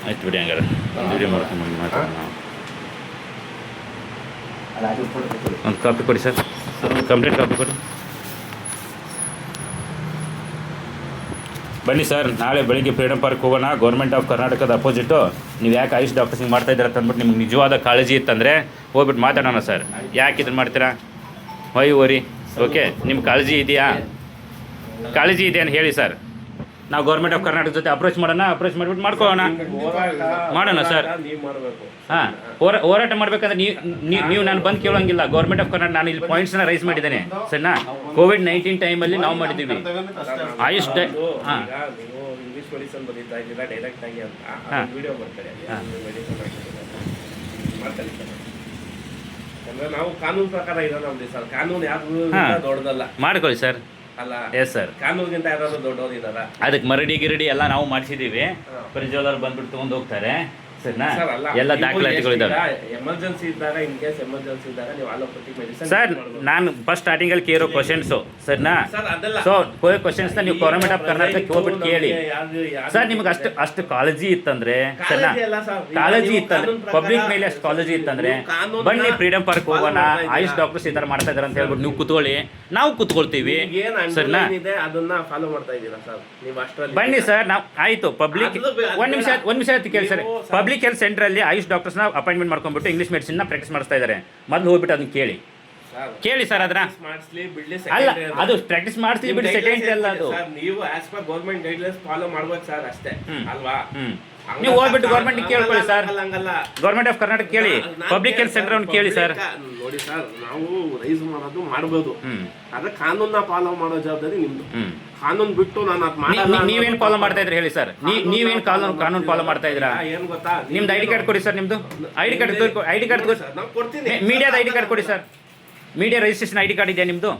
ಆಯ್ತು ಬಿಡಿ ಹಂಗಾರೆ ವಿಡಿಯೋ ಮಾಡ್ಕೊಂಡು ಮಾತಾಡೋಣ. ಒಂದು ಕಾಪಿ ಕೊಡಿ ಸರ್, ಕಂಪ್ಲೀಟ್ ಕಾಪಿ ಕೊಡಿ. ಬನ್ನಿ ಸರ್, ನಾಳೆ ಬೆಳಿಗ್ಗೆ ಫ್ರೀಡಮ್ ಪಾರ್ಕ್ ಹೋಗೋಣ. ಗೌರ್ಮೆಂಟ್ ಆಫ್ ಕರ್ನಾಟಕದ ಅಪೋಸಿಟು. ನೀವು ಯಾಕೆ ಆಯುಷ್ ಡಾಕ್ಟರ್ಸ್ ಹಿಂಗೆ ಮಾಡ್ತಾ ಇದ್ದೀರ ಅಂದ್ಬಿಟ್ಟು ನಿಮ್ಗೆ ನಿಜವಾದ ಕಾಳಜಿ ಇತ್ತಂದರೆ ಹೋಗ್ಬಿಟ್ಟು ಮಾತಾಡೋಣ ಸರ್. ಯಾಕೆ ಇದನ್ನು ಮಾಡ್ತೀರಾ? ವೈ ಓರಿ ಓಕೆ, ನಿಮ್ಮ ಕಾಳಜಿ ಇದೆಯಾ? ಕಾಳಜಿ ಇದೆಯಾ ಅಂತ ಹೇಳಿ ಸರ್. ನಾವು ಗೌರ್ಮೆಂಟ್ ಆಫ್ ಕರ್ನಾಟಕ ಜೊತೆ ಅಪ್ರೋಚ್ ಮಾಡಿಬಿಟ್ಟು ಮಾಡ್ಕೊಳ್ಳೋಣ ಮಾಡೋಣ ಸರ್. ಹಾಂ, ಹೋರಾಟ ಮಾಡಬೇಕಂದ್ರೆ ನೀವು ನಾನು ಬಂದು ಕೇಳೋಂಗಿಲ್ಲ. ಗೌರ್ಮೆಂಟ್ ಆಫ್ ಕರ್ನಾಟಕ ನಾನು ಇಲ್ಲಿ ಪಾಯಿಂಟ್ಸ್ನ ರೈಸ್ ಮಾಡಿದ್ದೇನೆ ಸರಿನಾ. ಕೋವಿಡ್-19 ಟೈಮಲ್ಲಿ ನಾವು ಮಾಡಿದ್ದೀವಿ ಆಯುಷ್ ಹಾಂ ಇಂಗ್ಲಿಷ್ ಮೆಡಿಸನ್ ಬಂದಿದ್ದ ಡೈರೆಕ್ಟ್ ಆಗಿ ಅಂತ ವಿಡಿಯೋ ಮಾಡ್ತಾರೆ. ಅಂದ್ರೆ ನಾವು ಕಾನೂನು ಪ್ರಕಾರ ಇರೋಣ ಸರ್. ಕಾನೂನು ಯಾರು ದೊಡ್ಡದಲ್ಲ, ಮಾಡ್ಕೊಳ್ಳಿ ಸರ್. ಅಲ್ಲ ಎಸ್ ಸರ್, ಕಾನೂನಿಗಿಂತ ಯಾರಾದ್ರೂ ದೊಡ್ಡವರು ಇದಾರ? ಅದಕ್ಕೆ ಮರಡಿ ಎಲ್ಲ ನಾವು ಮಾಡಿಸಿದ್ದೀವಿ. ಪ್ರಜ್ವಲರು ಬಂದ್ಬಿಟ್ಟು ತೊಗೊಂಡು ಹೋಗ್ತಾರೆ ಸರಿನಾ. ಎಲ್ಲ ದಾಖಲಾತಿಗಳಿದ್ದಾವೆ. ಎಮರ್ಜೆನ್ಸಿ ಇದ್ದಾಗ, ಇನ್ ಕೇಸ್ ಎಮರ್ಜೆನ್ಸಿ ಇದ್ದಾಗ ನೀವು ಅಲೋಪತಿಕ್ ಮೆಡಿಸಿನ್ ಸರ್. ನಾನು ಫಸ್ಟ್ ಸ್ಟಾರ್ಟಿಂಗಲ್ಲಿ ಕೇಳೋ ಕ್ವಶನ್ಸು ಸರಿನಾ. ಸೊ ಕ್ವಶನ್ಸ್ನ ನೀವು ಗೌರ್ಮೆಂಟ್ ಆಫ್ ಕರ್ನಾಟಕಕ್ಕೆ ಹೋಗ್ಬಿಟ್ಟು ಕೇಳಿ ಸರ್. ನಿಮ್ಗೆ ಅಷ್ಟು ಕಾಳಜಿ ಇತ್ತಂದ್ರೆ ಸರಿನಾ, ಕಾಳಜಿ ಇತ್ತಂದ್ರೆ ಪಬ್ಲಿಕ್ ಮೇಲೆ ಅಷ್ಟು ಕಾಳಜಿ ಇತ್ತಂದ್ರೆ ಬನ್ನಿ ಫ್ರೀಡಮ್ ಪಾರ್ಕ್ ಹೋಗೋಣ. ಆಯುಷ್ ಡಾಕ್ಟರ್ಸ್ ಈ ಥರ ಮಾಡ್ತಾ ಇದ್ದಾರೆ ಅಂತ ಹೇಳ್ಬಿಟ್ಟು ನೀವು ಕೂತ್ಕೊಳ್ಳಿ, ನಾವು ಕೂತ್ಕೊಳ್ತೀವಿ ಸರಿನಾ. ಅದನ್ನ ಫಾಲೋ ಮಾಡ್ತಾ ಇದ್ದೀರಾ ಸರ್ ನೀವು ಅಷ್ಟರಲ್ಲಿ? ಬನ್ನಿ ಸರ್. ನಾವು ಆಯಿತು ಪಬ್ಲಿಕ್ ಒಂದು ನಿಮಿಷ ಅಂತ ಕೇಳಿ ಸರ್. ಪಬ್ಲಿಕ್ ಹೆಲ್ತ್ ಸೆಂಟ್ರಲ್ಲಿ ಆಯುಷ್ ಡಾಕ್ಟರ್ಸ್ನ ಅಪಾಯಿಂಟ್ಮೆಂಟ್ ಮಾಡ್ಕೊಂಡ್ಬಿಟ್ಟು ಇಂಗ್ಲೀಷ್ ಮೆಡಿಸಿನ್ನ ಪ್ರಾಕ್ಟೀಸ್ ಮಾಡಿಸ್ತಾ ಇದ್ದಾರೆ. ಮೊದಲು ಹೋಗ್ಬಿಟ್ಟು ಅದನ್ನ ಕೇಳಿ ಸರ್. ಅದನ್ನ ಅಲ್ಲ, ಅದು ಪ್ರಾಕ್ಟೀಸ್ ಮಾಡಿಸ್ಲಿ ಬಿಡಿ, ಸೆಕೆಂಡ್ ಅಲ್ಲ ಅದು. ನೀವು as per government guidelines follow ಮಾಡ್ಬೇಕು ಸರ್, ಅಷ್ಟೇ ಅಲ್ವಾ? ನೀವು ಹೋಗ್ಬಿಟ್ಟು ಗೌರ್ಮೆಂಟ್ ಕೇಳ್ಕೊಳ್ಳಿ ಸರ್. ಗೌರ್ಮೆಂಟ್ ಆಫ್ ಕರ್ನಾಟಕ ಕೇಳಿ, ಪಬ್ಲಿಕ್ ಹೆಲ್ತ್ ಸೆಂಟರ್ ಅವ್ನು ಕೇಳಿ ಸರ್. ನೋಡಿ ಸರ್, ನಾವು ರೈಸ್ ಮಾಡೋದು ಮಾಡ್ಬೋದು, ಆದ್ರೆ ಕಾನೂನ ಫಾಲೋ ಮಾಡೋ ಜವಾಬ್ದಾರಿ ನಿಮ್ದು. ಕಾನೂನು ಬಿಟ್ಟು ನಾನು ಅದು ಮಾಡಲ್ಲ. ನೀವೇನು ಫಾಲೋ ಮಾಡ್ತಾ ಇದ್ರಿ ಹೇಳಿ ಸರ್? ನೀವೇನು ಕಾನೂನು ಫಾಲೋ ಮಾಡ್ತಾ ಇದ್ದೀರಾ? ಏನ್ ಗೊತ್ತಾ, ನಿಮ್ದು ಐಡಿ ಕಾರ್ಡ್ ಕೊಡಿ ಸರ್. ನಿಮ್ದು ಐಡಿ ಕಾರ್ಡ್ ಕೊಡ್ತೀನಿ. ಮೀಡಿಯಾದ ಐಡಿ ಕಾರ್ಡ್ ಕೊಡಿ sir. Media registration ID card ಇದೆಯಾ ನಿಮ್ದು?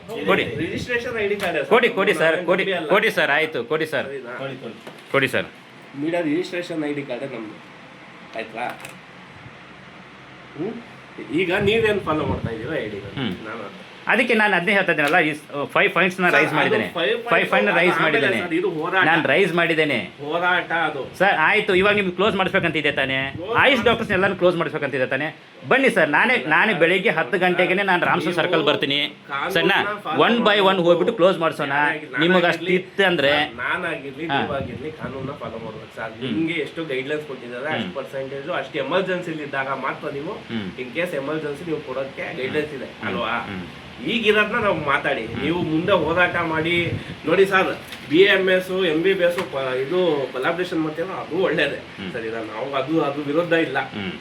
ರಿಜಿಸ್ಟ್ರೇಷನ್ ಐಡಿ ಕಾರ್ಡ್ ಕೊಡಿ ಸರ್. ಕೊಡಿ ಸರ್. ಆಯ್ತು, ಕೊಡಿ sir. Media registration ID card ನಮ್ದು, ಆಯ್ತಾ? ಈಗ ನೀವೇನು ಫಾಲೋ ಮಾಡ್ತಾ ಇದ್ದೀರಾ ಐಡಿ ಕಾರ್ಡ್? ನಾನು ಅದಕ್ಕೆ ನಾನು ಅದನ್ನೇ ಹೇಳ್ತಾ ಇದ್ದೀನಲ್ಲ, ಈ 5 ಪಾಯಿಂಟ್ಸ್ನ ರೈಸ್ ಮಾಡಿದ್ದೇನೆ. 5 ಪಾಯಿಂಟ್ನ ರೈಸ್ ಮಾಡಿದ್ದೇನೆ ನಾನು. ರೈಸ್ ಮಾಡಿದ್ದೇನೆ ಹೋರಾಟ ಅದು ಸರ್. ಆಯಿತು, ಇವಾಗ ನಿಮ್ಗೆ ಕ್ಲೋಸ್ ಮಾಡಿಸ್ಬೇಕಂತಿದೆ ತಾನೆ? ಆಯುಷ್ ಡಾಕ್ಟರ್ಸ್ ಎಲ್ಲರೂ ಕ್ಲೋಸ್ ಮಾಡಿಸ್ಬೇಕಂತಿದೆ ತಾನೆ? ಬನ್ನಿ ಸರ್. ನಾನೇ ಬೆಳಿಗ್ಗೆ 10 ಗಂಟೆಗೆ ನಾನು ರಾಮಸನ್ ಸರ್ಕಲ್ ಬರ್ತೀನಿ ಸರಿನಾ. 1 by 1 ಹೋಗ್ಬಿಟ್ಟು ಕ್ಲೋಸ್ ಮಾಡಿಸೋಣ. ನಿಮಗೆ ಅಷ್ಟು ಇತ್ತು ಅಂದರೆ ನಾನಾಗಿರ್ಲಿ ನೀವಾಗಿರ್ಲಿ ಕಾನೂನ ಫಾಲೋ ಮಾಡ್ಬೇಕು ಸರ್. ನಿಮಗೆ ಎಷ್ಟು ಗೈಡ್ಲೈನ್ಸ್ ಕೊಟ್ಟಿದ್ದಾರೆ ಅಷ್ಟು ಪರ್ಸೆಂಟೇಜು, ಅಷ್ಟು ಎಮರ್ಜೆನ್ಸಿ ಇದ್ದಾಗ ಮಾತ್ರ ನೀವು, ಇನ್ ಕೇಸ್ ಎಮರ್ಜೆನ್ಸಿ ನೀವು ಕೊಡೋದಕ್ಕೆ ಗೈಡ್ಲೈನ್ಸ್ ಇದೆ ಅಲ್ವಾ? ಈಗಿರೋದನ್ನ ನಾವು ಮಾತಾಡಿ, ನೀವು ಮುಂದೆ ಹೋರಾಟ ಮಾಡಿ. ನೋಡಿ ಸರ್, BAMS MBBS ಇದು ಕೊಲಾಬ್ರೇಷನ್ ಮಾಡ್ತೀವಲ್ಲ, ಅದು ಒಳ್ಳೇದೇ ಸರಿ. ನಾವು ಅದು ವಿರೋಧ ಇಲ್ಲ,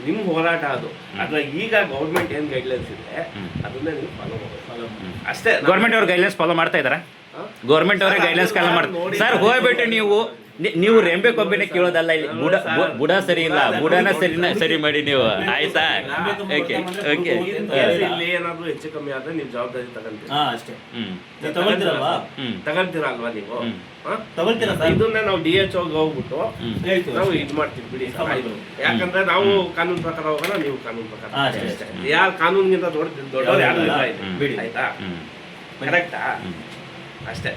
ನಿಮ್ ಹೋರಾಟ ಅದು. ಆದ್ರೆ ಈಗ ಗೌರ್ಮೆಂಟ್ ಏನ್ ಗೈಡ್ಲೈನ್ಸ್ ಇದೆ ಅದನ್ನೇ ನೀವು ಫಾಲೋ ಮಾಡಬೇಕು ಅಷ್ಟೇ. ಗೌರ್ಮೆಂಟ್ ಅವ್ರ ಗೈಡ್ಲೈನ್ಸ್ ಫಾಲೋ ಮಾಡ್ತಾ ಇದಾರ? ಗೌರ್ಮೆಂಟ್ ಅವರೇ ಗೈಡ್ಲೈನ್ಸ್ ಫಾಲೋ ಮಾಡ್ತಾರೆ ಸರ್. ಹೋಗ್ಬಿಟ್ಟು ನೀವು ರೆಂಬೆ ಕೊಬ್ಬಿನ ಕೇಳೋದಲ್ಲ ಇಲ್ಲಿ. ಬುಡ ಸರಿ ಇಲ್ಲ, ಬುಡನ ಸರಿ ಮಾಡಿ ನೀವು, ಆಯ್ತಾ? ಓಕೆ ಇಲ್ಲಿ ಏನಾದ್ರು ಹೆಚ್ಚು ಕಮ್ಮಿ ಆದ್ರೆ ನೀವು ಜವಾಬ್ದಾರಿ ತಗೊಂತೀರಾ ಅಲ್ವಾ ನೀವು? ಇದನ್ನ ನಾವು DHO ಹೋಗ್ಬಿಟ್ಟು ನಾವು ಇದ್ ಮಾಡ್ತೀವಿ ಬಿಡಿ. ಯಾಕಂದ್ರೆ ನಾವು ಕಾನೂನು ಪ್ರಕಾರ ಹೋಗೋಣ, ನೀವು ಕಾನೂನು ಪ್ರಕಾರ. ಯಾರು ಕಾನೂನಿಗಿಂತ ದೊಡ್ಡವ್ರು ಯಾರು ಇಲ್ಲ ಬಿಡಿ, ಆಯ್ತಾ? ಕರೆಕ್ಟಾ? ಅಷ್ಟೇ.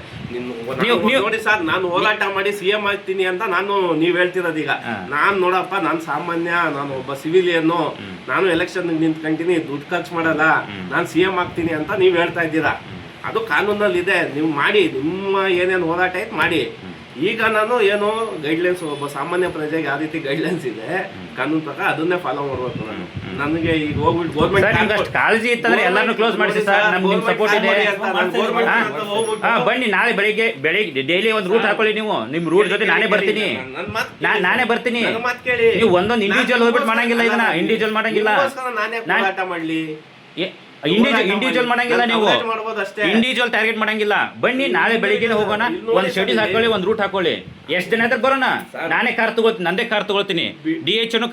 ನೋಡಿ ಸರ್, ನಾನು ಹೋರಾಟ ಮಾಡಿ CM ಆಗ್ತೀನಿ ಅಂತ ನೀವ್ ಹೇಳ್ತಿರೋದೀಗ. ನಾನ್ ನೋಡಪ್ಪ, ನಾನು ಸಾಮಾನ್ಯ, ನಾನು ಒಬ್ಬ ಸಿವಿಲಿಯನ್ನು, ನಾನು ಎಲೆಕ್ಷನ್ ನಿಂತ್ಕೊಂತೀನಿ, ದುಡ್ಡು ಖರ್ಚು ಮಾಡಲ್ಲ, ನಾನು CM ಆಗ್ತೀನಿ ಅಂತ ನೀವ್ ಹೇಳ್ತಾ ಇದ್ದೀರಾ. ಅದು ಕಾನೂನಲ್ಲಿ ಇದೆ, ನೀವು ಮಾಡಿ, ನಿಮ್ಮ ಏನೇನು ಹೋರಾಟ ಐತೆ ಮಾಡಿ. ಈಗ ನಾನು ಏನು ಗೈಡ್ಲೈನ್ಸ್, ಒಬ್ಬ ಸಾಮಾನ್ಯ ಪ್ರಜೆಗೆ ಯಾವ ರೀತಿ ಗೈಡ್ಲೈನ್ಸ್ ಇದೆ ಕಾನೂನು ಪ್ರಕಾರ ಅದನ್ನೇ ಫಾಲೋ ಮಾಡ್ಬೇಕು. ನನಗೆ ಈಗ ಹೋಗ್ಬಿಟ್ಟು ಗೌರ್ಮೆಂಟ್ ಕಾಳಜಿ ಇತ್ತಂದ್ರೆ ಎಲ್ಲಾನು ಕ್ಲೋಸ್ ಮಾಡಿಸಿ ಸರ್. ನಮ್ಗೆ ಸಪೋರ್ಟ್ ಇದೆ. ಬನ್ನಿ, ನಾಳೆ ಬೆಳಿಗ್ಗೆ ಡೈಲಿ ಒಂದು ರೂಟ್ ಹಾಕೊಳ್ಳಿ. ನೀವು ನಿಮ್ಮ ರೂಟ್ ಜೊತೆ ನಾನೇ ಬರ್ತೀನಿ. ನೀವು ಒಂದೊಂದು ಇಂಡಿವಿಜುವಲ್ ಹೋಗ್ಬಿಟ್ಟು ಮಾಡಂಗಿಲ್ಲ, ಇದನ್ನ ಇಂಡಿವಿಜುವಲ್ ಮಾಡಂಗಿಲ್ಲ. ಇಂಡಿವಿಜುವಲ್ ಮಾಡಂಗಿಲ್ಲ, ನೀವು ಇಂಡಿವಿಜುವಲ್ ಟಾರ್ಗೆಟ್ ಮಾಡಂಗಿಲ್ಲ. ಬನ್ನಿ, ನಾಳೆ ಬೆಳಿಗ್ಗೆ ಹೋಗೋಣ. ಒಂದು ಶೆಡ್ಯೂಲ್ ಹಾಕೊಳ್ಳಿ, ಒಂದು ರೂಟ್ ಹಾಕೊಳ್ಳಿ. ಎಷ್ಟು ದಿನ ಆದ್ರೆ ಬರೋಣ. ನಾನೇ ಕಾರ್ ತಗೊಳ್ತೀನಿ, ನಂದೇ ಕಾರ್ ತಗೊಳ್ತೀನಿ. DHO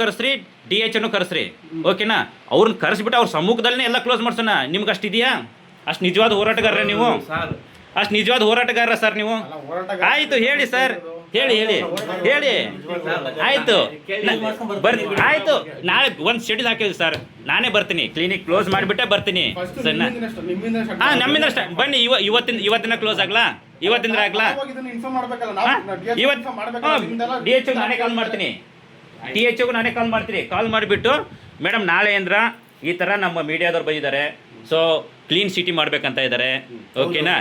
ಕರೆಸ್ರಿ, ಓಕೆನಾ? ಅವ್ರನ್ನ ಕರೆಸ್ಬಿಟ್ಟು ಅವ್ರ ಸಮ್ಮುಖದಲ್ಲೇ ಎಲ್ಲ ಕ್ಲೋಸ್ ಮಾಡ್ಸೋಣ. ನಿಮ್ಗೆ ಅಷ್ಟು ಇದೆಯಾ? ಅಷ್ಟು ನಿಜವಾದ ಹೋರಾಟಗಾರರ ನೀವು? ಅಷ್ಟು ನಿಜವಾದ ಹೋರಾಟಗಾರರ ಸರ್ ನೀವು? ಆಯ್ತು, ಹೇಳಿ ಸರ್, ಹೇಳಿ ಆಯ್ತು. ಆಯ್ತು, ನಾಳೆ ಒಂದು ಶೆಡ್ಯೂಲ್ ಹಾಕಿದ್ವಿ ಸರ್. ನಾನೇ ಬರ್ತೀನಿ, ಕ್ಲಿನಿಕ್ ಕ್ಲೋಸ್ ಮಾಡಿಬಿಟ್ಟೆ ಬರ್ತೀನಿ ಸರ್. ನಮ್ಮಿಂದ ಅಷ್ಟೇ. ಬನ್ನಿ, ಇವತ್ತಿನ ಕ್ಲೋಸ್ ಆಗ್ಲಾ? ಇವತ್ತಿಂದ ಆಗ್ಲಾ? DHO ನಾನೇ ಕಾಲ್ ಮಾಡ್ತೀನಿ. ಟಿ ಎಚ್ ಒಗೂ ನಾನೇ ಕಾಲ್ ಮಾಡ್ತೀನಿ. ಕಾಲ್ ಮಾಡಿಬಿಟ್ಟು ಮೇಡಮ್ ನಾಳೆ ಅಂದ್ರೆ ಈ ಥರ ನಮ್ಮ ಮೀಡಿಯಾದವ್ರು ಬಂದಿದ್ದಾರೆ, ಸೊ ಕ್ಲೀನ್ ಸಿಟಿ ಮಾಡ್ಬೇಕಂತ ಇದ್ದಾರೆ, ಓಕೆನಾ,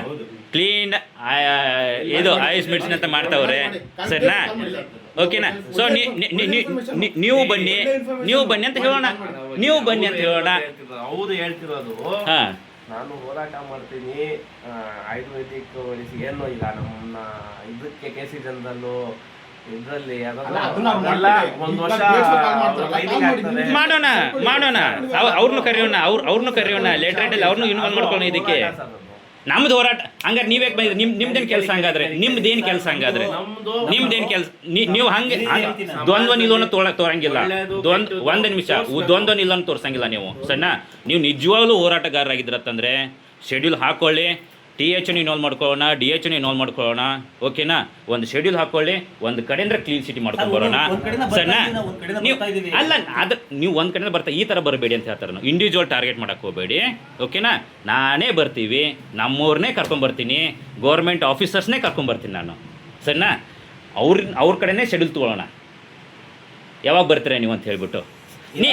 ಕ್ಲೀನ್ ಇದು ಐಸ್ ಮೆಡಿಸಿನ್ ಅಂತ ಮಾಡ್ತಾವ್ರೆ, ಸರಿನಾ, ಓಕೆನಾ. ಸೊ ನೀವು ಬನ್ನಿ ಅಂತ ಹೇಳೋಣ, ನೀವು ಬನ್ನಿ ಅಂತ ಹೇಳೋಣ. ಅವ್ರು ಹೇಳ್ತಿರೋದು ಹಾಂ, ನಾನು ಹೋರಾಟ ಮಾಡ್ತೀನಿ ಆಯುರ್ವೇದಿಕ್ ಮೆಡಿಸಿನ್ ಏನು ಇಲ್ಲ ನಮ್ಮ ಇದಕ್ಕೆ ಕೆ.ಸಿ. ಜನರಲ್ಲು ಇದರಲ್ಲಿ ಒಂದು ವರ್ಷ ಮಾಡೋಣ ಅವ್ರನ್ನೂ ಕರೆಯೋಣ ಲೇಟ್ರೇಟಲ್ಲಿ ಅವ್ರನ್ನೂ ಇನ್ವಾಲ್ವ್ ಮಾಡ್ಕೊಳ್ಳೋಣ ಇದಕ್ಕೆ. ನಮ್ದು ಹೋರಾಟ ಹಂಗಾರೆ ನೀವೇ ಬಂದಿದ್ರೆ ನಿಮ್ದೇನು ಕೆಲಸ ಹಂಗಾದ್ರೆ, ನಿಮ್ದೇನು ಕೆಲಸ ಹಂಗಾದ್ರೆ, ನಿಮ್ದೇನು ಕೆಲಸ? ನೀವು ಹಂಗೆ ದ್ವಂದ್ವ ನಿಲುವನ್ನು ತೋರಂಗಿಲ್ಲ, ಒಂದು ನಿಮಿಷ ದ್ವಂದ್ವ ನಿಲುವನ್ನು ತೋರಿಸಂಗಿಲ್ಲ ನೀವು, ಸಣ್ಣ. ನೀವು ನಿಜವಾಗ್ಲೂ ಹೋರಾಟಗಾರರಾಗಿದ್ರತ್ತಂದ್ರೆ ಶೆಡ್ಯೂಲ್ ಹಾಕೊಳ್ಳಿ, ಟಿ ಎಚ್ ಇನ್ವಾಲ್ವ್ ಮಾಡ್ಕೊಳ್ಳೋಣ, ಡಿ ಎಚ್ ಇನ್ವಾಲ್ವ್ ಮಾಡ್ಕೊಳ್ಳೋಣ, ಓಕೆನಾ. ಒಂದು ಶೆಡ್ಯೂಲ್ ಹಾಕೊಳ್ಳಿ, ಒಂದು ಕಡೆಯಿಂದ ಕ್ಲೀನ್ ಸಿಟಿ ಮಾಡ್ಕೊಂಡು ಬರೋಣ, ಸಣ್ಣ. ನೀವು ಅಲ್ಲ ಅದು ನೀವು ಒಂದು ಕಡೆಯಿಂದ ಬರ್ತಾ ಈ ಥರ ಬರಬೇಡಿ ಅಂತ ಹೇಳ್ತಾರೆ. ನಾವು ಇಂಡಿವಿಜುವಲ್ ಟಾರ್ಗೆಟ್ ಮಾಡೋಕ್ಕೆ ಹೋಗಬೇಡಿ, ಓಕೆನಾ. ನಾನೇ ಬರ್ತೀವಿ, ನಮ್ಮೂರನ್ನೇ ಕರ್ಕೊಂಬರ್ತೀನಿ, ಗೌರ್ಮೆಂಟ್ ಆಫೀಸರ್ಸ್ನೇ ಕರ್ಕೊಂಬರ್ತೀನಿ ನಾನು, ಸರಿನಾ. ಅವ್ರ ಕಡೆನೇ ಶೆಡ್ಯೂಲ್ ತೊಗೊಳ್ಳೋಣ. ಯಾವಾಗ ಬರ್ತೀರಾ ನೀವು ಅಂತ ಹೇಳ್ಬಿಟ್ಟು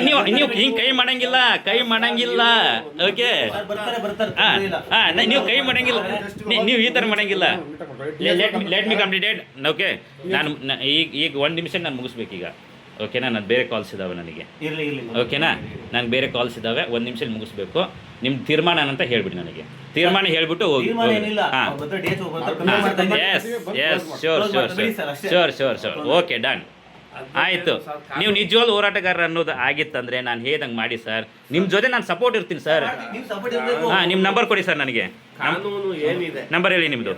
ನೀವು ಹಿಂಗೆ ಕೈ ಮಾಡಂಗಿಲ್ಲ, ಓಕೆ. ನೀವು ಕೈ ಮಾಡಂಗಿಲ್ಲ, ನೀವು ಈ ಥರ ಮಾಡಂಗಿಲ್ಲ. Let me completed, okay. ನಾನು ಈಗ 1 ನಿಮಿಷ ನಾನು ಮುಗಿಸ್ಬೇಕೀಗ, ಓಕೆನಾ. ನಾನು ಬೇರೆ ಕಾಲ್ಸ್ ಇದ್ದಾವೆ ನನಗೆ, ಓಕೆನಾ. ನನಗೆ ಬೇರೆ ಕಾಲ್ಸ್ ಇದ್ದಾವೆ, 1 ನಿಮಿಷದಲ್ಲಿ ಮುಗಿಸ್ಬೇಕು. ನಿಮ್ಮ ತೀರ್ಮಾನ ಅಂತ ಹೇಳ್ಬಿಡಿ ನನಗೆ, ತೀರ್ಮಾನ ಹೇಳ್ಬಿಟ್ಟು ಹೋಗಿ. Yes sure okay done. ಆಯಿತು. ನೀವು ನಿಜವಾಗ್ಲೂ ಹೋರಾಟಗಾರ ಅನ್ನೋದು ಆಗಿತ್ತಂದರೆ ನಾನು ಹೇಳ್ದಂಗೆ ಮಾಡಿ ಸರ್, ನಿಮ್ಮ ಜೊತೆ ನಾನು ಸಪೋರ್ಟ್ ಇರ್ತೀನಿ ಸರ್. ಹಾಂ, ನಿಮ್ಮ ನಂಬರ್ ಕೊಡಿ ಸರ್ ನನಗೆ. ಕಾನೂನು ಏನಿದೆ ನಂಬರ್ ಹೇಳಿ ನಿಮ್ಮದು.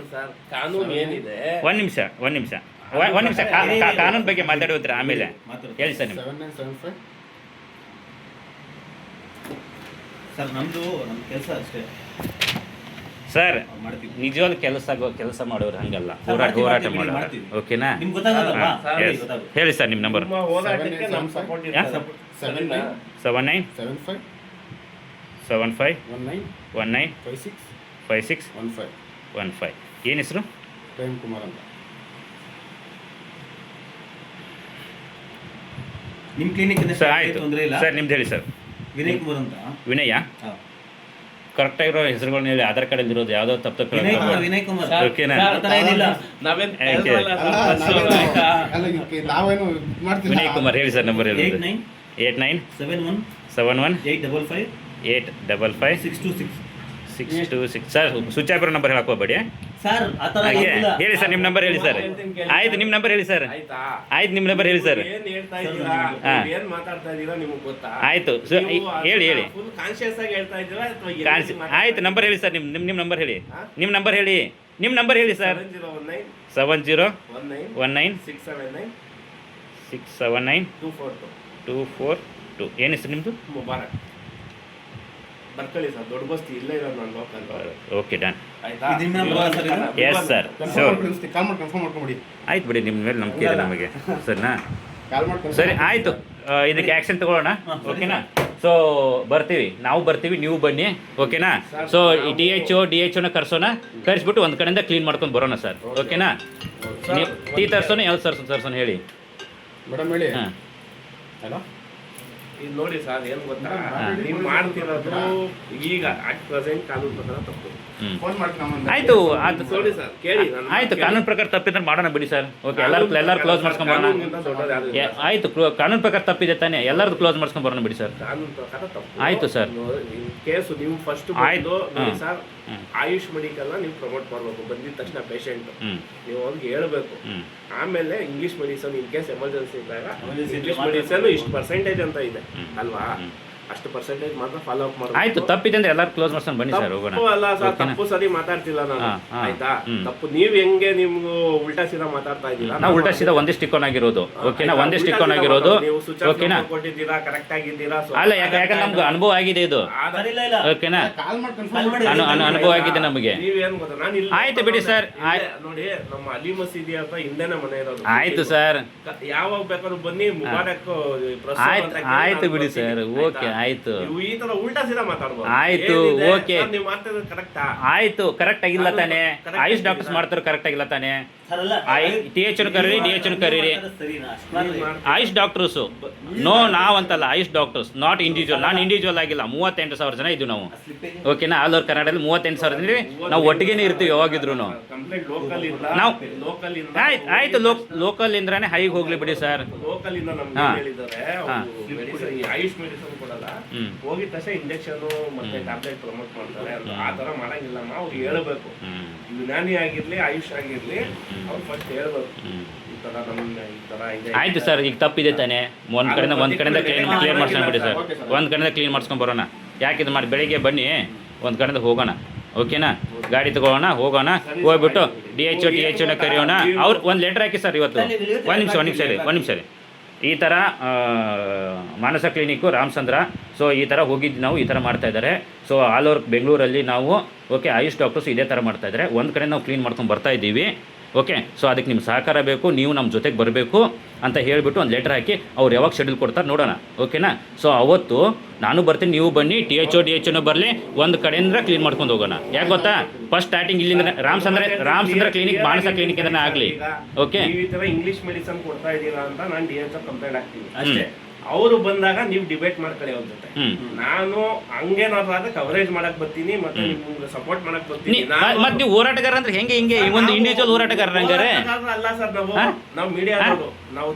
ಕಾನೂನು ಏನಿದೆ, ಒಂದು ನಿಮಿಷ ಕಾನೂನು ಬಗ್ಗೆ ಮಾತಾಡೋದ್ರೆ ಆಮೇಲೆ ಹೇಳಿ ಸರ್. ನಿಮ್ಮ 7975 ಸರ್ ನಮ್ಮದು ನಮ್ಮ ಕೆಲಸ ಅಷ್ಟೇ ಸರ್. ನಿಜವಾಗ್ಲೂ ಕೆಲಸ ಮಾಡೋರು ಹಂಗಲ್ಲ, ಹೋರಾಟ ಮಾಡೋರು, ಓಕೆನಾ. ಹೇಳಿ ಸರ್ ನಿಮ್ಮ ನಂಬರ್. ನಿಮ್ಮ ಹೋರಾಟಕ್ಕೆ ನಮ್ಮ ಸಪೋರ್ಟ್ ಇದೆ. 79 75 75 19 19 56 56 15 15. ಏನು ಹೆಸರು? ಪ್ರೇಮ್ ಕುಮಾರ್ ಅಂತ. ನಿಮ್ಮ ಕ್ಲಿನಿಕ್ ಸರ್ ಆಯಿತು ಸರ್. ನಿಮ್ದು ಹೇಳಿ ಸರ್. ವಿನಯ್ ಕುಮಾರ್ ಅಂತ. ವಿನಯ, ಕರೆಕ್ಟಾಗಿರೋ ಹೆಸರುಗಳನ್ನ ಹೇಳಿ. ಆಧಾರ್ ಕಾರ್ಡಲ್ಲಿ ಇರೋದು ಯಾವುದೋ ತಪ್ಪು ವಿನಯ್ ಕುಮಾರ್ ಓಕೆನಾ. ನಾವೇನು ಮಾಡ್ತೀವಿ. ವಿನಯ್ ಕುಮಾರ್ ಹೇಳಿ ಸರ್. ನಂಬರ್ ಹೇಳಿ. 89 71 855 855 626. ಸರ್ ಸ್ವಿಚ್ ಆಫ್ ನಂಬರ್ ಹೇಳಕ್ ಹೋಗ್ಬೇಡಿ ಸರ್. ಆ ಥರ ಏನಿಲ್ಲ. ಹೇಳಿ ಸರ್ ನಿಮ್ಮ ನಂಬರ್ ಹೇಳಿ ಸರ್. ಆಯ್ತು, ನಿಮ್ಮ ನಂಬರ್ ಹೇಳಿ ಸರ್. ಆಯ್ತಾ? ಆಯ್ತು, ನಿಮ್ಮ ನಂಬರ್ ಹೇಳಿ ಸರ್. ಏನ್ ಹೇಳ್ತಾ ಇದ್ದೀರಾ, ಏನ್ ಮಾತಾಡ್ತಾ ಇದ್ದೀರಾ ನಿಮಗೆ ಗೊತ್ತಾ? ಆಯ್ತು ಹೇಳಿ. ಫುಲ್ ಕಾನ್ಶಿಯಸ್ ಆಗಿ ಹೇಳ್ತಾ ಇದ್ದೀರಾ ಅಥವಾ ಆಯ್ತು, ನಂಬರ್ ಹೇಳಿ ಸರ್. ನಿಮ್ಮ ನಂಬರ್ ಹೇಳಿ. ನಿಮ್ಮ ನಂಬರ್ ಹೇಳಿ. ನಿಮ್ಮ ನಂಬರ್ ಹೇಳಿ ಸರ್. 70 19 679 242. ಏನು ಹೆಸರು ನಿಮ್ಮದು? ಮುಬಾರಕ್. ಬರ್ಕೊಳ್ಳಿ ಸರ್, ದೊಡ್ಡ ಬಸ್ತಿ ಇಲ್ಲೇ ಇರೋದು ನಾನು ಲೋಕಲ್. Okay done. ಆಯ್ತಾ? ಇದು ನಿಮ್ಮ ನಂಬರ್ ಸರ್ ಇದು? Yes sir, sure. ಕಾಲ್ ಮಾಡಿ ಕನ್ಫರ್ಮ್ ಮಾಡ್ಕೊಂಬಿಡಿ. ಆಯ್ತು ಬಿಡಿ, ನಿಮ್ಮ ಮೇಲೆ ನಂಬಿಕೆ ಇದೆ ನಮಗೆ, ಸರಿನಾ. ಕಾಲ್ ಮಾಡಿ ಸರಿ ಆಯಿತು, ಇದಕ್ಕೆ ಆ್ಯಕ್ಷನ್ ತಗೊಳ್ಳೋಣ, ಓಕೆನಾ. ಸೊ ನಾವು ಬರ್ತೀವಿ, ನೀವು ಬನ್ನಿ, ಓಕೆನಾ. ಸೊ ಈ ಡಿ ಎಚ್ ಒನ ಕರ್ಸೋಣ, ಕರೆಸ್ಬಿಟ್ಟು ಒಂದು ಕಡೆಯಿಂದ ಕ್ಲೀನ್ ಮಾಡ್ಕೊಂಡು ಬರೋಣ ಸರ್, ಓಕೆನಾ. ನೀವು ಟೀ ತರ್ಸೋಣ, ಯಾವ್ದು ತರ್ಸೋಣ ಹೇಳಿ ಮೇಡಮ್ ಹೇಳಿ. ಹಾಂ. ಹಲೋ, ಇದು ನೋಡಿ ಸರ್, ಏನು ಗೊತ್ತಾ, ನೀವು ಮಾಡ್ತಿರೋದು ಈಗ ಅಟ್ ಪ್ರೆಸೆಂಟ್ ಕಾನೂನು ಪ್ರಕಾರ ತಪ್ಪು. ಫೋನ್ ಮಾಡ್ತೀನಿ. ಆಯಿತು, ಅದು ನೋಡಿ ಸರ್, ಕೇಳಿ ನಾನು ಆಯಿತು. ಕಾನೂನು ಪ್ರಕಾರ ತಪ್ಪಿದ್ರೆ ಮಾಡೋಣ ಬಿಡಿ ಸರ್, ಓಕೆ. ಎಲ್ಲರೂ ಕ್ಲೋಸ್ ಮಾಡ್ಸ್ಕೊಂಬರೋಣ. ಕಾನೂನಿಗಿಂತ ದೊಡ್ಡದು ಯಾವ್ದು ಇಲ್ಲ. ಆಯಿತು, ಕಾನೂನು ಪ್ರಕಾರ ತಪ್ಪಿದೆ ತಾನೇ, ಎಲ್ಲರದ್ದು ಕ್ಲೋಸ್ ಮಾಡ್ಸ್ಕೊಂಬರೋಣ ಬಿಡಿ ಸರ್. ಕಾನೂನು ಪ್ರಕಾರ ತಪ್ಪು. ಆಯ್ತು ಸರ್. ಕೇಸು ನೀವು ಫಸ್ಟ್ ಆಯ್ತು. ನೋಡಿ ಸರ್, ಹ್ಮ್. ಆಯುಷ್ ಮೆಡಿಕಲ್ನ ನೀವು ಪ್ರಮೋಟ್ ಮಾಡಬೇಕು. ಬಂದಿದ ತಕ್ಷಣ ಪೇಷಂಟ್ ಹ್ಞೂ ನೀವು ಅವ್ರಿಗೆ ಹೇಳ್ಬೇಕು. ಹ್ಞೂ ಆಮೇಲೆ English medicine in case emergency ಇದ್ದಾಗ ಇಂಗ್ಲಿಷ್ ಮೆಡಿಸನ್ ಇಷ್ಟು ಪರ್ಸೆಂಟೇಜ್ ಅಂತ ಇದೆ ಅಲ್ವಾ, ಅಷ್ಟು ಪರ್ಸೆಂಟೇಜ್ ಮಾತ್ರ ಫಾಲೋ ಅಪ್ ಮಾಡಿ. ಆಯ್ತು, ತಪ್ಪಿದೆ ಅಂದ್ರೆ ಎಲ್ಲರೂ ಕ್ಲೋಸ್ ಮಾಡ್ಕೊಂಡು ಬನ್ನಿ ಸರ್, ಹೋಗೋಣ. ತಪ್ಪು ಅಲ್ಲ ಸರ್, ಓಕೆನಾ? ತಪ್ಪು ಸರಿ ಮಾತಾಡ್ತಿಲ್ಲ ನಾನು, ಹಾ, ಆಯ್ತಾ. ಹ್ಮ್. ತಪ್ಪು ನೀವು ಹೆಂಗೆ ನಿಮ್ಗೆ ಉಲ್ಟಾ ಸೀದಾ ಮಾತಾಡ್ತಾ ಇದ್ದೀರಾ. ನಾವು ಉಲ್ಟಾ ಸೀದಾ ಒಂದೇ ಸ್ಟಿಕ್ ಆನ್ ಆಗಿರೋದು, ಓಕೆನಾ. ಒಂದೇ ಸ್ಟಿಕ್ ಆನ್ ಆಗಿರೋದು, ನೀವು ಸ್ವಿಚ್ ಓಕೆನಾ. ಕೊಟ್ಟಿದ್ದೀರಾ, ಕರೆಕ್ಟ್ ಆಗಿದ್ದೀರಾ. ಅಲ್ಲ, ಯಾಕಂದ್ರೆ ನಮ್ಗೆ ಅನುಭವ ಆಗಿದೆ ಇದು, ಸರ್, ಇಲ್ಲ ಓಕೆನಾ. ಕಾಲ್ ಮಾಡಿ ಕನ್ಫರ್ಮ್ ಮಾಡಿ. ಅನುಭವ ಆಗಿದೆ ನಮಗೆ. ನೀವೇನು ಗೊತ್ತಾ, ನಾನು ಇಲ್ಲಿ ಆಯ್ತು ಬಿಡಿ ಸರ್. ನೋಡಿ, ನಮ್ಮ ಅಲಿ ಮಸೀದಿ ಅಂತ ಹಿಂದೆನೆ ಮನೆ ಇರೋದು. ಆಯ್ತು ಸರ್, ಯಾವಾಗ ಬೇಕಾದ್ರೂ ಬನ್ನಿ, ಮುಬಾರಕ್ ಆಯ್ತು ಬಿಡಿ ಸರ್, ಓಕೆ ಆಯ್ತು ನೀವು ಈ ತರ ಉಲ್ಟಾ ಸೀದಾ ಮಾತಾಡ್ಬೋದು. ಆಯ್ತು, ಏನಿದೆ? ಓಕೆ. ಸರ್, ನೀವು ಮಾತಾಡೋದು ಕರೆಕ್ಟಾ? ಆಯ್ತು, ಕರೆಕ್ಟ್ ಆಗಿಲ್ಲ ತಾನೆ? Correct ಆಯುಷ್ ಆಗಿಲ್ಲ. ಡಾಕ್ಟರ್ಸ್ ಮಾಡ್ತಾರೆ ಕರೆಕ್ಟ್ ಆಗಿಲ್ಲ ತಾನೆ? ಸರ್ ಅಲ್ಲ TH ಕರೀರಿ, DH ಕರೀರಿ. ಸರಿನಾ ಅಷ್ಟ್ಮಾತ್ರಿ. ಆಯುಷ್ ಡಾಕ್ಟರ್ಸು ನೋ, ನಾವಂತಲ್ಲ, ಆಯುಷ್ ಡಾಕ್ಟರ್ಸ್, ನಾಟ್ ಇಂಡಿವಿಜುವಲ್. ನಾನು ಇಂಡಿವಿಜುವಲ್ ಆಗಿಲ್ಲ, 38,000 ಜನ ಇದ್ದೀವಿ ನಾವು. ಓಕೆನಾ? ಆಲ್ ಓವರ್ ಕರ್ನಾಟಕದಲ್ಲಿ 38,000 ಜನ ನಾವು ಒಟ್ಟಿಗೆನೇ ಇರ್ತೀವಿ ಯಾವಾಗಿದ್ರು. ಕಂಪ್ಲೇಂಟ್ ಲೋಕಲ್ ಇಂದ ನಾವು- ಲೋಕಲ್ ಇಂದ ಆಯ್ತು ಲೋಕಲ್ ಇಂದ್ರಾನೆ ಹೈಗೆ ಹೋಗ್ಲಿ ಬಿಡಿ ಸರ್. ಲೋಕಲ್ ಇಂದ ನಮ್ಗೆ ಹಾ. ಏನ್ ಹೇಳಿದ್ದಾರೆ, ಅವ್ರು medicine, ಈ ಆಯುಷ್ ಮೆಡಿಸಿನ್ ಕೊಡಲ್ಲ, ಹ್ಮ್. ಹೋಗಿದ ತಕ್ಷಣ ಇಂಜೆಕ್ಷನ್ ಮತ್ತೆ ಟ್ಯಾಬ್ಲೆಟ್ ಪ್ರಮೋಟ್ ಮಾಡ್ತಾರೆ ಅಂತ. ಆ ತರ ಮಾಡಂಗಿಲ್ಲಮ್ಮ, ಅವ್ರು ಹೇಳ್ಬೇಕು. ಯುನಾನಿ ಆಗಿರ್ಲಿ ಆಯುಷ್ ಆಗಿರ್ಲಿ, ಅವ್ರು ಫಸ್ಟ್ ಹೇಳ್ಬೇಕು ಈ ತರ ನಮ್ಗೆ ಈ ತರ ಇದೆ. ಆಯ್ತು ಸರ್, ಈಗ ತಪ್ಪಿದೆ ತಾನೆ? ಒಂದ್ ಕಡೆಯಿಂದ ಕ್ಲಿಯರ್ ಮಾಡ್ಸ್ಕೊಂಡ್ಬಿಡಿ ಸರ್. ಒಂದ್ ಕಡೆಯಿಂದ ಕ್ಲೀನ್ ಮಾಡ್ಸ್ಕೊಂಡ್ ಬರೋಣ. ಯಾಕೆ ಇದು ಮಾಡಿ? ಬೆಳಿಗ್ಗೆ ಬನ್ನಿ, ಒಂದ್ ಕಡೆಯಿಂದ ಹೋಗೋಣ. ಓಕೆನಾ? ಗಾಡಿ ತಗೋಣ, ಹೋಗೋಣ. ಹೋಗ್ಬಿಟ್ಟು DH ನ ಕರೆಯೋಣ. ಅವ್ರು ಒಂದು ಲೆಟರ್ ಹಾಕಿ ಸರ್ ಇವತ್ತು. ಒಂದ್ ನಿಮಿಷ ರೀ. ಈ ಥರ ಮಾನಸ ಕ್ಲಿನಿಕ್ಕು ರಾಮಚಂದ್ರ, ಸೊ ಈ ಥರ ಹೋಗಿದ್ದು ನಾವು ಈ ಥರ ಮಾಡ್ತಾ ಇದ್ದಾರೆ. ಸೊ ಆಲ್ ಓವರ್ ಬೆಂಗಳೂರಲ್ಲಿ ನಾವು ಓಕೆ ಆಯುಷ್ ಡಾಕ್ಟರ್ಸ್ ಇದೇ ಥರ ಮಾಡ್ತಾ ಇದ್ದಾರೆ. ಒಂದು ಕಡೆ ನಾವು ಕ್ಲೀನ್ ಮಾಡ್ಕೊಂಡು ಬರ್ತಾ ಇದ್ದೀವಿ. ಓಕೆ, ಸೊ ಅದಕ್ಕೆ ನಿಮ್ಮ ಸಹಕಾರ ಬೇಕು, ನೀವು ನಮ್ಮ ಜೊತೆಗೆ ಬರಬೇಕು ಅಂತ ಹೇಳಿಬಿಟ್ಟು ಒಂದು ಲೆಟರ್ ಹಾಕಿ ಅವ್ರು ಯಾವಾಗ ಶೆಡ್ಯೂಲ್ ಕೊಡ್ತಾರೆ ನೋಡೋಣ. ಓಕೆನಾ? ಸೊ ಅವತ್ತು ನಾನು ಬರ್ತೀನಿ, ನೀವು ಬನ್ನಿ, DH ಬರಲಿ, ಒಂದು ಕಡೆಯಿಂದ ಕ್ಲೀನ್ ಮಾಡ್ಕೊಂಡು ಹೋಗೋಣ. ಯಾಕೆ ಗೊತ್ತಾ? ಫಸ್ಟ್ ಸ್ಟಾರ್ಟಿಂಗ್ ಇಲ್ಲಿಂದ ರಾಮಚಂದ್ರ ಕ್ಲಿನಿಕ್, ಮಾನಸ ಕ್ಲಿನಿಕ್ ಇಂದನೇ ಆಗಲಿ. ಓಕೆ, ನೀವು ಈ ತರ ಇಂಗ್ಲಿಷ್ ಮೆಡಿಸನ್ ಕೊಡ್ತಾ ಇದ್ದೀರಾ ಅಂತ ನಾನು DH ಕಂಪ್ಲೇಂಟ್ ಹಾಕ್ತೀನಿ ಅಷ್ಟೇ. ಅವರು ಬಂದಾಗ ನೀವು ಡಿಬೇಟ್ ಮಾಡ್ಕೊಳ್ಳಿ ಅವ್ರ ಜೊತೆ. ನಾನು ಹಂಗೇನಾದ್ರು ಆದ್ರೆ ಕವರೇಜ್ ಮಾಡಕ್ ಬರ್ತೀನಿ, ಮತ್ತೆ ನಿಮ್ಗೆ ಸಪೋರ್ಟ್ ಮಾಡಕ್ ಬರ್ತೀನಿ. ಮತ್ತೆ ನೀವು ಹೋರಾಟಗಾರ ಅಂದ್ರೆ ಹೆಂಗೆ ಈ ಒಂದು ಇಂಡಿವಿಜುವಲ್ ಹೋರಾಟಗಾರ ಹಂಗಾರೆ? ಅಲ್ಲ ಸರ್, ನಾವು ಮೀಡಿಯಾದವರು, ನಾವು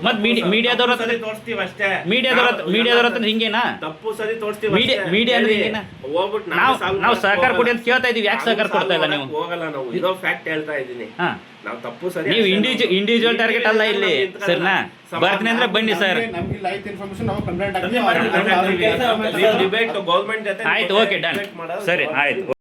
ಮೀಡಿಯಾದವ್ರ ತೋರಿಸ್ತೀವಿ ಅಷ್ಟೇ. ಮೀಡಿಯಾದವ್ರ ಹತ್ರ ಹಿಂಗೇನಾ? ತಪ್ಪು ಸರಿ ತೋರಿಸ್ತೀವಿ. ಮೀಡಿಯಾ ಅಂದ್ರೆ ಹಿಂಗೇನಾ? ಹೋಗ್ಬಿಟ್ಟು ನಾವು ಸಹಕಾರ ಕೊಡಿ ಅಂತ ಕೇಳ್ತಾ ಇದೀವಿ. ಯಾಕೆ ಸಹಕಾರ ಕೊಡ್ತಾ ಇಲ್ಲ ನೀವು? ಹೋಗಲ್ಲ, ನಾವು ಇರೋ ಫ್ಯಾಕ್ಟ್ ಹೇಳ್ತಾ ಇದ್ದೀನಿ. ನಾವು ತಪ್ಪು ಸರಿ, ನೀವು ಇಂಡಿವಿಜುವಲ್ ಟಾರ್ಗೆಟ್ ಅಲ್ಲ ಇಲ್ಲಿ ಸರ್ನಾ. ಬರ್ತೀನಿ ಅಂದ್ರೆ ಬನ್ನಿ ಸರ್. ನಮ್ಗಿಲ್ಲ ಆಯ್ತು ಇನ್ಫಾರ್ಮೇಶನ್, ನಾವು ಕಂಪ್ಲೇಂಟ್ ಡಿಬೇಟ್ ಗೌರ್ಮೆಂಟ್ ಜೊತೆ ಆಯ್ತು, ಓಕೆ, ಡನ್. ಸರಿ, ಆಯ್ತು.